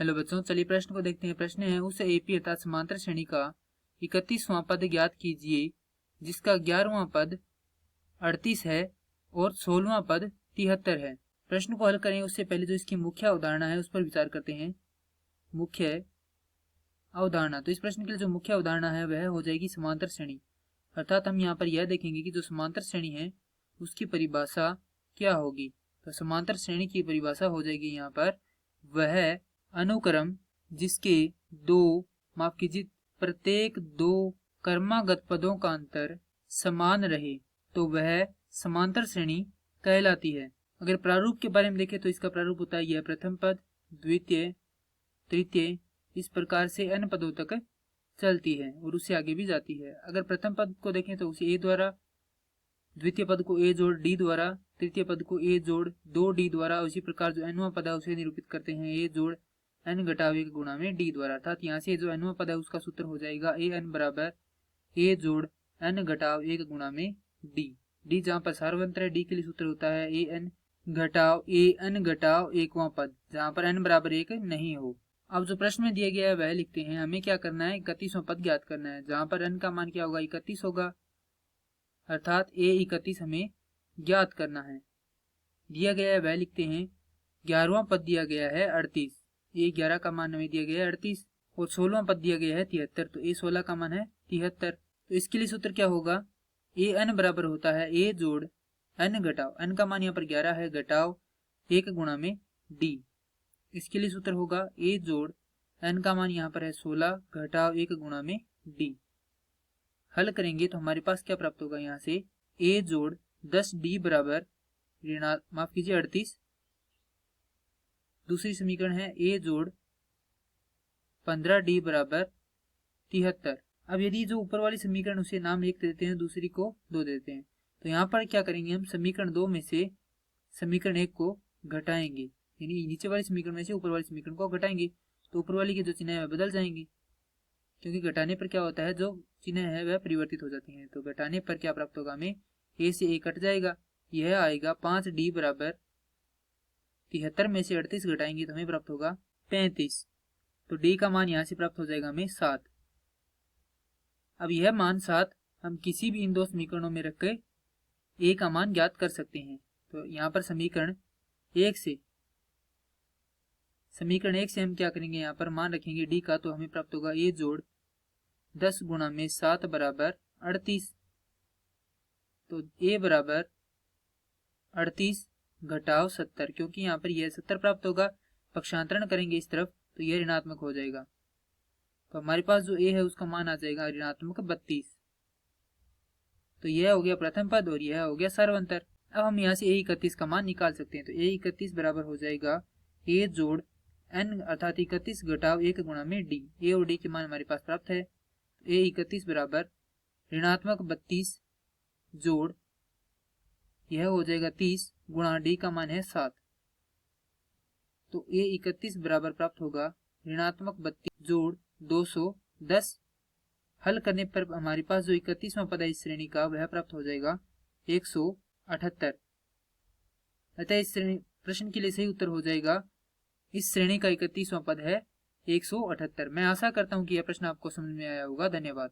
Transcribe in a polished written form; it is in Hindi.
हेलो बच्चों, चलिए प्रश्न को देखते हैं। प्रश्न है, उस एपी अर्थात समांतर श्रेणी का 31वां पद ज्ञात कीजिए जिसका 11वां पद 38 है और 16वां पद 73 है। प्रश्न को हल करें उससे पहले जो इसकी मुख्य अवधारणा है उस पर विचार करते हैं। मुख्य अवधारणा, तो इस प्रश्न के लिए जो मुख्य अवधारणा है वह हो जाएगी समांतर श्रेणी। अर्थात हम यहाँ पर यह देखेंगे कि जो समांतर श्रेणी है उसकी परिभाषा क्या होगी। तो समांतर श्रेणी की परिभाषा हो जाएगी यहाँ पर, वह अनुक्रम जिसके प्रत्येक दो क्रमागत पदों का अंतर समान रहे तो वह समांतर श्रेणी कहलाती है। अगर प्रारूप के बारे में देखें तो इसका प्रारूप होता है यह प्रथम पद, द्वितीय, तृतीय, इस प्रकार से n पदों तक चलती है और उससे आगे भी जाती है। अगर प्रथम पद को देखें तो उसे a द्वारा, द्वितीय पद को a जोड़ d द्वारा, तृतीय पद को a जोड़ 2d द्वारा, उसी प्रकार जो nवां पद है उसे निरूपित करते हैं a जोड़ n घटाव 1 गुणा में d द्वारा। अर्थात यहाँ से जो nवां पद है उसका सूत्र हो जाएगा an बराबर a जोड़ n घटाव 1 गुणा में d। d जहाँ पर सार्वत्र है, d के लिए सूत्र होता है an घटाव 1वां पद, जहाँ पर n बराबर 1 नहीं हो। अब जो प्रश्न में दिया गया है वह लिखते हैं। हमें क्या करना है, 31वां पद ज्ञात करना है, जहाँ पर n का मान क्या होगा, 31 होगा। अर्थात a 31 हमें ज्ञात करना है। दिया गया है वह लिखते हैं। 11वां पद दिया गया है 38, a 11 का मान हमें दिया गया है 38 और 16वां पद दिया गया है 73, तो a 16 का मान है 73। तो इसके लिए सूत्र क्या होगा, a n बराबर होता है a जोड़ n घटाव, n का मान यहाँ पर 11 है, घटाव 1 गुणा में d। इसके लिए सूत्र होगा a जोड़ n का मान यहाँ पर है 16 घटाव 1 गुणा में d। हल करेंगे तो हमारे पास क्या प्राप्त होगा, यहाँ से a जोड़ 10d बराबर 38। दूसरी समीकरण है a जोड़ 15d बराबर 73। अब यदि जो ऊपर वाली समीकरण उसे नाम 1 देते हैं, दूसरी को 2 देते हैं, तो यहाँ पर क्या करेंगे, हम समीकरण 2 में से समीकरण 1 को घटाएंगे, यानी नीचे वाली समीकरण में से ऊपर वाली समीकरण को घटाएंगे, तो ऊपर वाली के जो चिन्ह है वह बदल जाएंगे, क्योंकि घटाने पर क्या होता है, जो चिन्ह है वह परिवर्तित हो जाते हैं। तो घटाने पर क्या प्राप्त होगा, हमें a से a कट जाएगा, यह आएगा 5d बराबर 73 में से 38 घटाएंगे तो हमें प्राप्त होगा 35। तो d का मान यहाँ से प्राप्त हो जाएगा हमें 7। अब यह मान 7 हम किसी भी इन दो समीकरणों में रख के a का मान ज्ञात कर सकते हैं। तो यहाँ पर समीकरण 1 से हम क्या करेंगे, यहाँ पर मान रखेंगे d का, तो हमें प्राप्त होगा a जोड़ 10 गुणा में 7 बराबर 38। तो a बराबर 38 घटाव 70, क्योंकि यहाँ पर यह 70 प्राप्त होगा, पक्षांतरण करेंगे इस तरफ तो यह ऋणात्मक हो जाएगा। तो हमारे पास जो a है उसका मान आ जाएगा ऋणात्मक 32। तो यह हो गया प्रथम पद और यह हो गया सर्वांतर। अब हम यहाँ से a 31 का मान निकाल सकते हैं। तो a 31 बराबर हो जाएगा a जोड़ n अर्थात 31 घटाव 1 गुणा में d। a और d के मान हमारे पास प्राप्त है। तो a 31 बराबर ऋणात्मक 32 जोड़ यह हो जाएगा 30 गुणा d का मान है 7। तो a 31 बराबर प्राप्त होगा ऋणात्मक 32 जोड़ 210। हल करने पर हमारे पास जो 31वां पद है इस श्रेणी का वह प्राप्त हो जाएगा 178। अतः इस श्रेणी प्रश्न के लिए सही उत्तर हो जाएगा, इस श्रेणी का 31वां पद है 178। मैं आशा करता हूं कि यह प्रश्न आपको समझ में आया होगा। धन्यवाद।